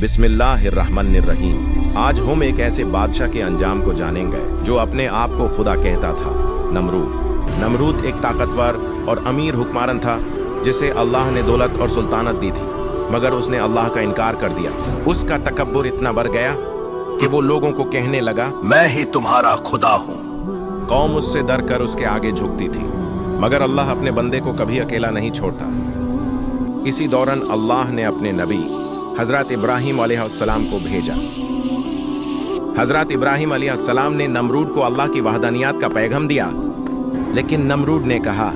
बिस्मिल्लाहिर्रहमानिर्रहीम। आज हम एक ऐसे बादशाह के अंजाम को जानेंगे जो अपने आप को खुदा कहता था, नमरूद। नमरूद एक ताकतवर और अमीर हुक्मरान था जिसे अल्लाह ने दौलत और सुल्तानत दी थी, मगर उसने अल्लाह का इनकार कर दिया। उसका तकब्बुर इतना बढ़ गया कि वो लोगों को कहने लगा, मैं ही तुम्हारा खुदा हूँ। कौम उससे डर कर उसके आगे झुकती थी, मगर अल्लाह अपने बंदे को कभी अकेला नहीं छोड़ता। इसी दौरान अल्लाह ने अपने नबी हजरत इब्राहिम अलैहिस्सलाम को भेजा। हजरत इब्राहिम अलैहिस्सलाम ने नमरूद को अल्लाह की वहदानियत का पैगाम दिया, लेकिन नमरूद ने कहा,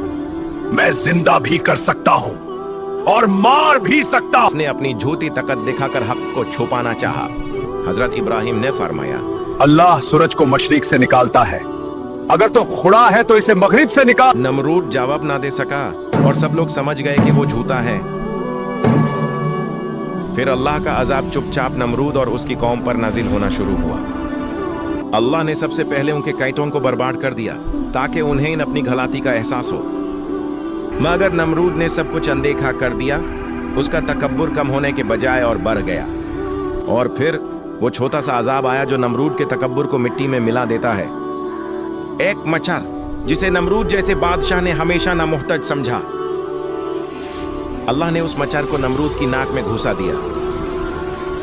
मैं जिंदा भी कर सकता हूँ और मार भी सकता हूँ। उसने अपनी झूठी ताकत दिखाकर हक को छुपाना चाहा। हजरत इब्राहिम ने फरमाया, अल्लाह सूरज को मशरिक से निकालता है, अगर तो खुदा है तो इसे मगरिब से निकाल। नमरूद जवाब ना दे सका और सब लोग समझ गए कि वो झूठा है। फिर अल्लाह का अजाब चुपचाप नमरूद और उसकी कौम पर नाजिल होना शुरू हुआ। अल्लाह ने सबसे पहले उनके कैटों को बर्बाद कर दिया ताकि उन्हें इन अपनी गलती का एहसास हो, मगर नमरूद ने सब कुछ अनदेखा कर दिया। उसका तकब्बुर कम होने के बजाय और बढ़ गया, और फिर वो छोटा सा अजाब आया जो नमरूद के तकब्बुर को मिट्टी में मिला देता है। एक मच्छर जिसे नमरूद जैसे बादशाह ने हमेशा नामुहताज समझा, अल्लाह ने उस मच्छर को नमरूद की नाक में घुसा दिया।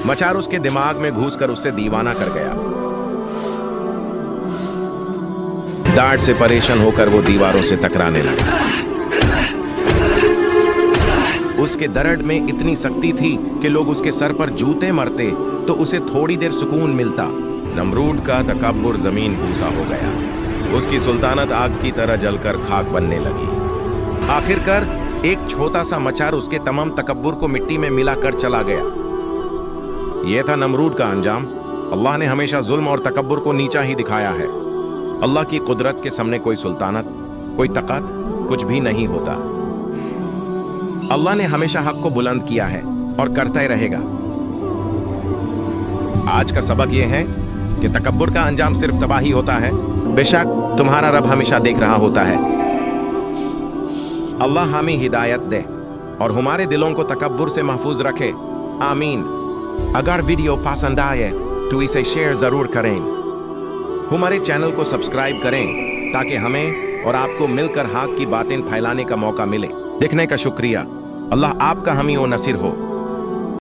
मच्छर उसके दिमाग में घुसकर उससे दीवाना कर गया। डांट से परेशान होकर वो दीवारों से टकराने लगा। उसके दर्द में इतनी शक्ति थी कि लोग उसके सर पर जूते मारते तो उसे थोड़ी देर सुकून मिलता। नमरूद का तकब्बुर जमीन भूसा हो गया। उसकी सुल्तानत आग की तरह जलकर खाक बनने लगी। आखिरकार एक छोटा सा मच्छर उसके तमाम तकब्बुर को मिट्टी में मिलाकर चला गया। यह था नमरूद का अंजाम। अल्लाह ने हमेशा जुल्म और तकब्बुर को नीचा ही दिखाया है। अल्लाह की कुदरत के सामने कोई सुल्तानत, कोई ताकत, कुछ भी नहीं होता। अल्लाह ने हमेशा हक को बुलंद किया है और करता ही रहेगा। आज का सबक यह है कि तकब्बुर का अंजाम सिर्फ तबाही होता है। बेशक तुम्हारा रब हमेशा देख रहा होता है। अल्लाह हमें हिदायत दे और हमारे दिलों को तकब्बुर से महफूज रखे। आमीन। अगर वीडियो पसंद आए तो इसे शेयर जरूर करें। हमारे चैनल को सब्सक्राइब करें ताकि हमें और आपको मिलकर हक की बातें फैलाने का मौका मिले। देखने का शुक्रिया। अल्लाह आपका हामी व नसीर हो।